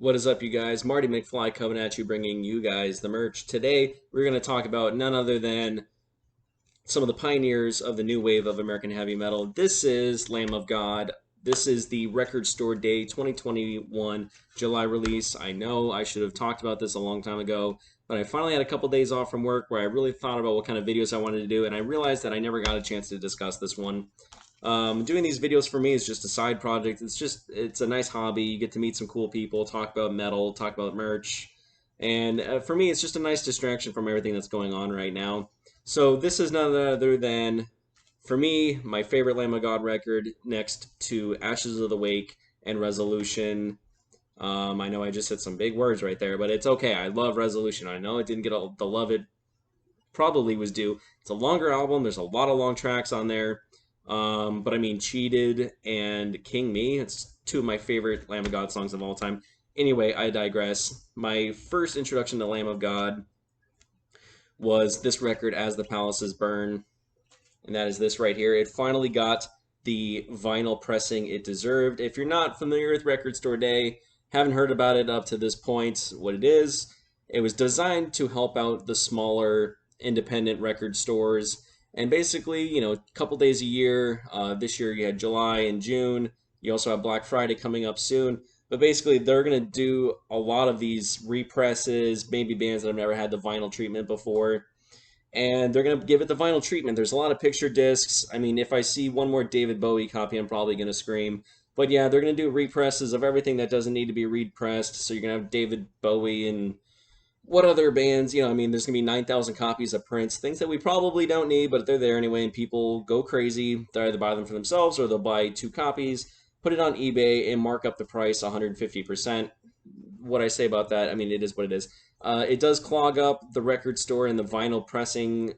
What is up, you guys? Marty McFly coming at you, bringing you guys the merch. Today, we're going to talk about none other than some of the pioneers of the new wave of American heavy metal. This is Lamb of God. This is the Record Store Day 2021 July release. I know I should have talked about this a long time ago, but I finally had a couple days off from work where I really thought about what kind of videos I wanted to do, and I realized that I never got a chance to discuss this one. Doing these videos for me is just a side project. It's a nice hobby. You get to meet some cool people, talk about metal, talk about merch, and for me, it's just a nice distraction from everything that's going on right now. So this is none other than, for me, my favorite Lamb of God record, next to Ashes of the Wake and Resolution. I know I just said some big words right there, but it's okay. I love Resolution. I know it didn't get the love it probably was due. It's a longer album. There's a lot of long tracks on there. But I mean, Cheated and King Me, it's two of my favorite Lamb of God songs of all time. Anyway, I digress. My first introduction to Lamb of God was this record, As the Palaces Burn, and that is this right here. It finally got the vinyl pressing it deserved. If you're not familiar with Record Store Day, haven't heard about it up to this point, what it was designed to help out the smaller independent record stores. And basically, a couple days a year. This year you had July and June. You also have Black Friday coming up soon. But basically, they're going to do a lot of these represses, maybe bands that have never had the vinyl treatment before. And they're going to give it the vinyl treatment. There's a lot of picture discs. I mean, if I see one more David Bowie copy, I'm probably going to scream. But yeah, they're going to do represses of everything that doesn't need to be repressed. So you're going to have David Bowie and what other bands, I mean, there's going to be 9,000 copies of Prince, things that we probably don't need, but they're there anyway, and people go crazy. They either buy them for themselves or they'll buy two copies, put it on eBay, and mark up the price 150%. What I say about that, I mean, it is what it is. It does clog up the record store and the vinyl pressing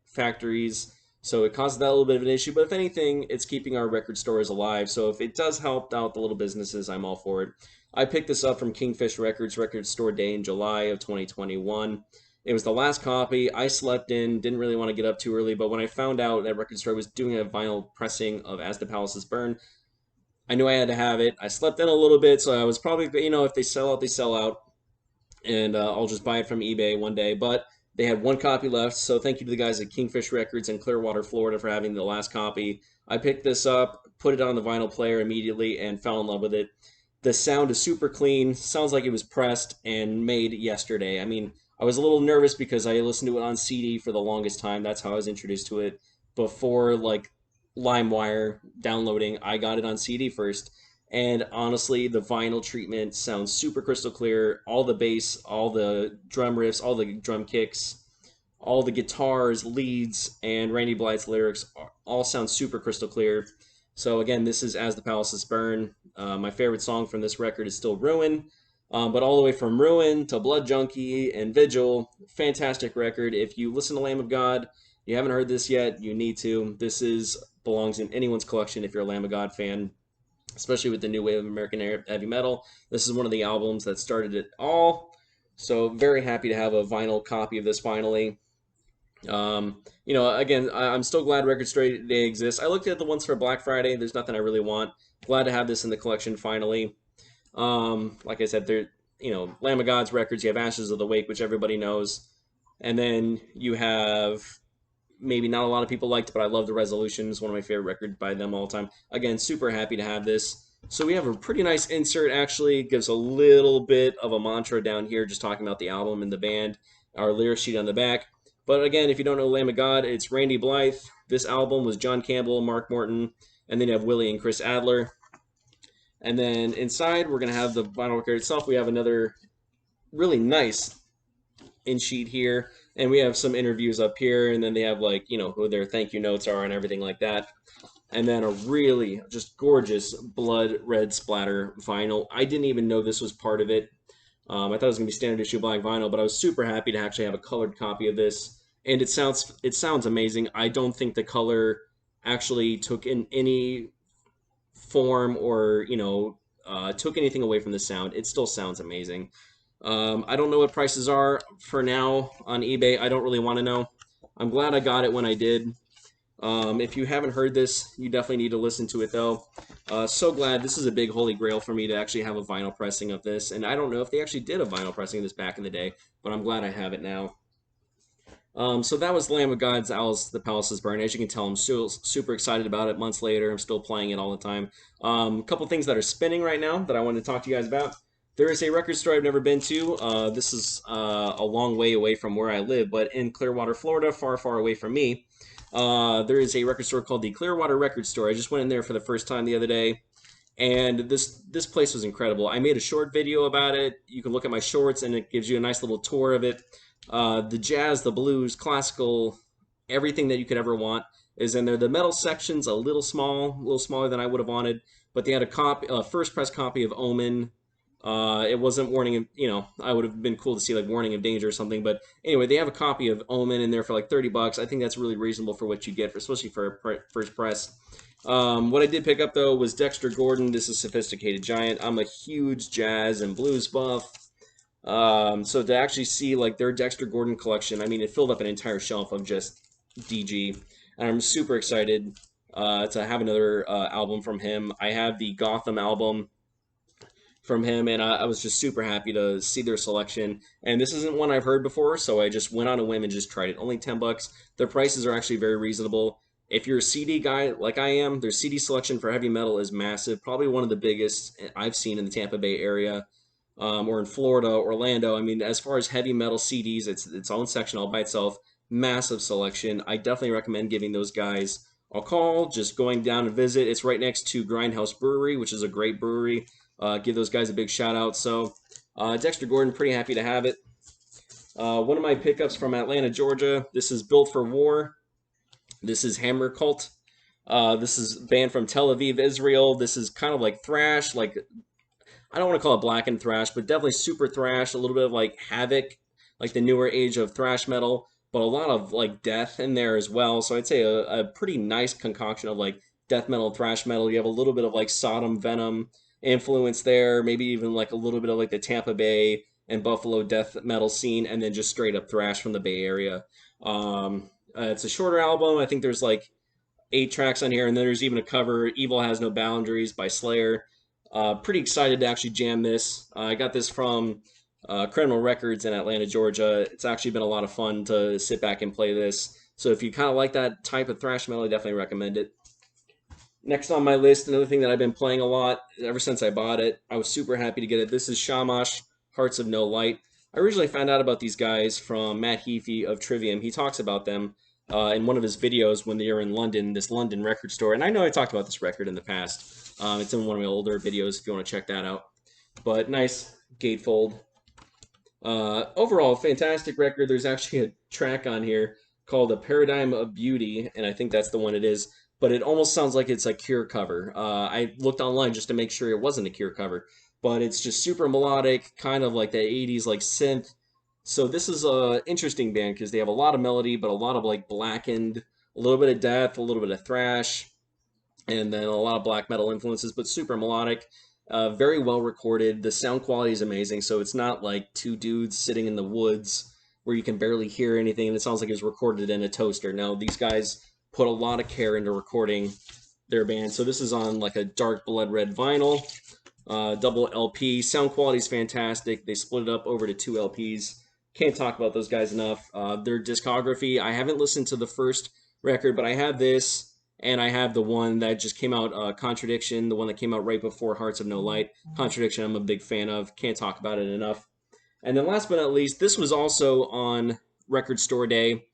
factories, so it causes that a little bit of an issue, but if anything, it's keeping our record stores alive, so if it does help out the little businesses, I'm all for it. I picked this up from Kingfish Records Record Store Day in July of 2021. It was the last copy. I slept in, didn't really want to get up too early, but when I found out that Record Store was doing a vinyl pressing of As the Palaces Burn, I knew I had to have it. I slept in a little bit, so I was probably, if they sell out, they sell out, and I'll just buy it from eBay one day. But they had one copy left, so thank you to the guys at Kingfish Records in Clearwater, Florida for having the last copy. I picked this up, put it on the vinyl player immediately, and fell in love with it. The sound is super clean. Sounds like it was pressed and made yesterday. I mean, I was a little nervous because I listened to it on CD for the longest time. That's how I was introduced to it. Before, like, LimeWire downloading, I got it on CD first. And honestly, the vinyl treatment sounds super crystal clear. All the bass, all the drum riffs, all the drum kicks, all the guitars, leads, and Randy Blythe's lyrics all sound super crystal clear. So again, this is As the Palaces Burn. My favorite song from this record is still Ruin. But all the way from Ruin to Blood Junkie and Vigil, fantastic record. If you listen to Lamb of God, you haven't heard this yet, you need to. Belongs in anyone's collection if you're a Lamb of God fan, especially with the new wave of American heavy metal. This is one of the albums that started it all. So very happy to have a vinyl copy of this finally. Again, I'm still glad Record Store Day exists. I looked at the ones for Black Friday. There's nothing I really want. Glad to have this in the collection finally. Like I said, Lamb of God's records. You have Ashes of the Wake, which everybody knows, and then you have maybe not a lot of people liked, but I love the Resolutions. One of my favorite records by them all time. Again, super happy to have this. So we have a pretty nice insert. Actually, gives a little bit of a mantra down here, just talking about the album and the band. Our lyric sheet on the back. But again, if you don't know Lamb of God, it's Randy Blythe. This album was John Campbell, Mark Morton, and then you have Willie and Chris Adler. And then inside, we're going to have the vinyl record itself. We have another really nice in sheet here. And we have some interviews up here. And then they have, who their thank you notes are and everything like that. And then a really just gorgeous blood red splatter vinyl. I didn't even know this was part of it. I thought it was going to be standard issue black vinyl, but I was super happy to actually have a colored copy of this. And it sounds amazing. I don't think the color actually took in any form or took anything away from the sound. It still sounds amazing. I don't know what prices are for now on eBay. I don't really want to know. I'm glad I got it when I did. If you haven't heard this, you definitely need to listen to it, though. So glad. This is a big holy grail for me to actually have a vinyl pressing of this, and I don't know if they actually did a vinyl pressing of this back in the day, but I'm glad I have it now. So that was Lamb of God's Alice the Palaces Burn. As you can tell, I'm still super excited about it months later. I'm still playing it all the time. A couple things that are spinning right now that I wanted to talk to you guys about. There is a record store I've never been to. This is a long way away from where I live, but in Clearwater, Florida, far, far away from me. There is a record store called the Clearwater Record Store. I just went in there for the first time the other day, and this place was incredible. I made a short video about it. You can look at my shorts, and it gives you a nice little tour of it. The jazz, the blues, classical, everything that you could ever want is in there. The metal section's a little smaller than I would have wanted, but they had a first press copy of Omen. It wasn't Warning of, I would have been cool to see like Warning of Danger or something, but anyway, they have a copy of Omen in there for like 30 bucks. I think that's really reasonable for what you get, especially for a first press. What I did pick up though was Dexter Gordon. This is Sophisticated Giant. I'm a huge jazz and blues buff. So to actually see like their Dexter Gordon collection, I mean, it filled up an entire shelf of just DG, and I'm super excited to have another album from him. I have the Gotham album from him, and I was just super happy to see their selection. And this isn't one I've heard before, so I just went on a whim and just tried it. Only 10 bucks. Their prices are actually very reasonable. If you're a CD guy like I am, their CD selection for heavy metal is massive. Probably one of the biggest I've seen in the Tampa Bay area. Or in Florida, Orlando. I mean, as far as heavy metal CDs, it's its own section all by itself. Massive selection. I definitely recommend giving those guys a call, just going down and visit. It's right next to Grindhouse Brewery, which is a great brewery. Give those guys a big shout out. So, Dexter Gordon, pretty happy to have it. One of my pickups from Atlanta, Georgia. This is Built for War. This is Hammercult. This is a band from Tel Aviv, Israel. This is kind of like thrash, like I don't want to call it black and thrash, but definitely super thrash, a little bit of like Havoc, like the newer age of thrash metal, but a lot of like death in there as well. So I'd say a pretty nice concoction of like death metal, thrash metal. You have a little bit of like Sodom, Venom influence there, maybe even like a little bit of like the Tampa Bay and Buffalo death metal scene, and then just straight up thrash from the Bay Area. It's a shorter album. I think there's like 8 tracks on here, and then there's even a cover, Evil Has No Boundaries by Slayer. Pretty excited to actually jam this. I got this from Criminal Records in Atlanta, Georgia. It's actually been a lot of fun to sit back and play this. So if you kind of like that type of thrash metal, I definitely recommend it. Next on my list, another thing that I've been playing a lot ever since I bought it. I was super happy to get it. This is Shamash, Hearts of No Light. I originally found out about these guys from Matt Heafy of Trivium. He talks about them in one of his videos when they were in London, this London record store. And I know I talked about this record in the past. It's in one of my older videos if you want to check that out. But nice gatefold. Overall, fantastic record. There's actually a track on here called A Paradigm of Beauty, and I think that's the one it is. But it almost sounds like it's a Cure cover. I looked online just to make sure it wasn't a Cure cover. But it's just super melodic, kind of like the 80s like synth. So this is a interesting band because they have a lot of melody, but a lot of like blackened, a little bit of death, a little bit of thrash, and then a lot of black metal influences, but super melodic. Very well recorded. The sound quality is amazing, so it's not like two dudes sitting in the woods where you can barely hear anything and it sounds like it was recorded in a toaster. No, these guys put a lot of care into recording their band. So this is on like a dark blood red vinyl, double LP. Sound quality is fantastic. They split it up over to 2 LPs. Can't talk about those guys enough. Their discography, I haven't listened to the first record, but I have this, and I have the one that just came out, Contradiction, the one that came out right before Hearts of No Light. Contradiction, I'm a big fan of. Can't talk about it enough. And then last but not least, this was also on Record Store Day,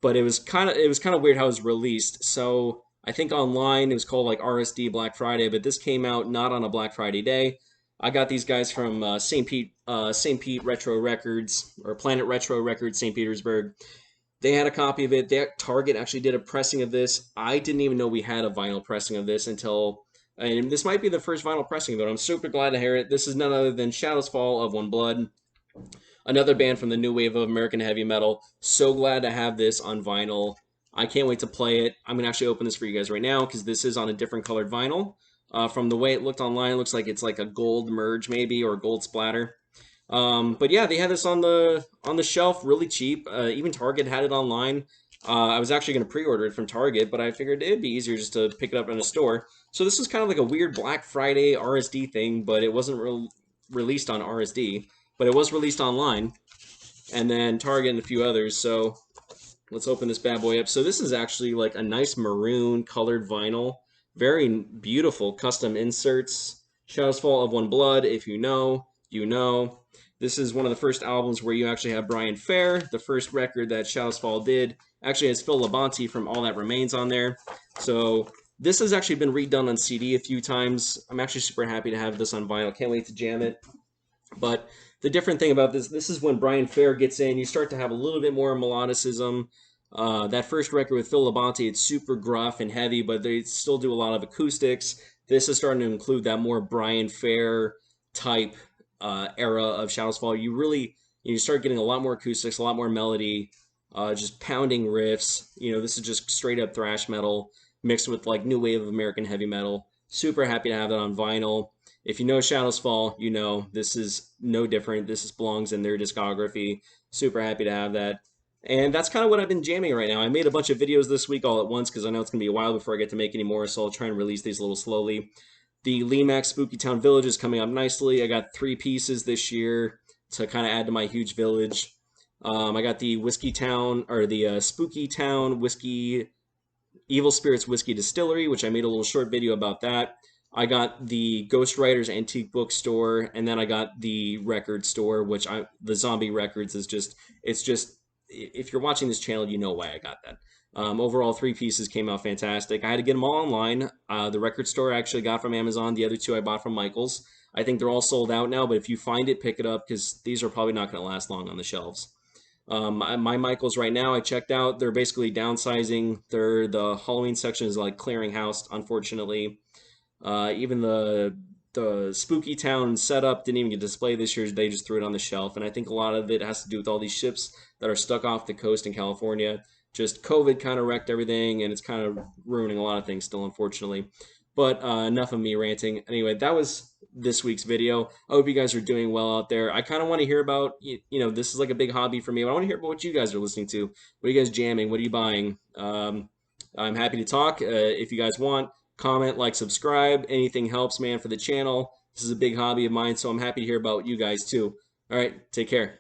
but it was kind of weird how it was released. So I think online it was called like RSD Black Friday, but this came out not on a Black Friday day. I got these guys from St. Pete Retro Records, or Planet Retro Records, St. Petersburg. They had a copy of it. Target actually did a pressing of this. I didn't even know we had a vinyl pressing of this until, and this might be the first vinyl pressing of it. I'm super glad to hear it. This is none other than Shadows Fall of One Blood, another band from the new wave of American heavy metal. So glad to have this on vinyl. I can't wait to play it. I'm going to actually open this for you guys right now because this is on a different colored vinyl. From the way it looked online, it looks like it's like a gold merge maybe, or gold splatter. But yeah, they had this on the shelf really cheap. Even Target had it online. I was actually going to pre-order it from Target, but I figured it'd be easier just to pick it up in a store. So this is kind of like a weird Black Friday RSD thing, but it wasn't released on RSD, but it was released online, and then Target and a few others. So let's open this bad boy up. So this is actually like a nice maroon colored vinyl. Very beautiful custom inserts. Shadows Fall of One Blood, if you know, you know. This is one of the first albums where you actually have Brian Fair. The first record that Shadows Fall did actually has Phil Labonte from All That Remains on there. So this has actually been redone on CD a few times. I'm actually super happy to have this on vinyl. Can't wait to jam it. But the different thing about this is when Brian Fair gets in, you start to have a little bit more melodicism. That first record with Phil Labonte, it's super gruff and heavy, but they still do a lot of acoustics. This is starting to include that more Brian Fair type era of Shadows Fall. You start getting a lot more acoustics, a lot more melody, just pounding riffs. This is just straight up thrash metal mixed with like new wave of American heavy metal. Super happy to have that on vinyl. If you know Shadows Fall, you know this is no different. This belongs in their discography. Super happy to have that. And that's kind of what I've been jamming right now. I made a bunch of videos this week all at once because I know it's going to be a while before I get to make any more, so I'll try and release these a little slowly. The Limax Spooky Town Village is coming up nicely. I got 3 pieces this year to kind of add to my huge village. I got the Whiskey Town, or the Spooky Town Whiskey, Evil Spirits Whiskey Distillery, which I made a little short video about that. I got the Ghostwriters Antique Bookstore, and then I got the record store, the Zombie Records is just, if you're watching this channel, you know why I got that. Overall, 3 pieces came out fantastic. I had to get them all online. The record store I actually got from Amazon. The other 2 I bought from Michaels. I think they're all sold out now, but if you find it, pick it up because these are probably not going to last long on the shelves. My Michaels right now, I checked out. They're basically downsizing. The Halloween section is like clearing house, unfortunately. Even the Spooky Town setup didn't even get displayed this year. They just threw it on the shelf, and I think a lot of it has to do with all these ships that are stuck off the coast in California. Just COVID kind of wrecked everything, and it's kind of ruining a lot of things still, unfortunately. But enough of me ranting. Anyway, that was this week's video. I hope you guys are doing well out there. I kind of want to hear about, this is like a big hobby for me. But I want to hear about what you guys are listening to. What are you guys jamming? What are you buying? I'm happy to talk if you guys want. Comment, like, subscribe. Anything helps, man, for the channel. This is a big hobby of mine, so I'm happy to hear about you guys too. All right, take care.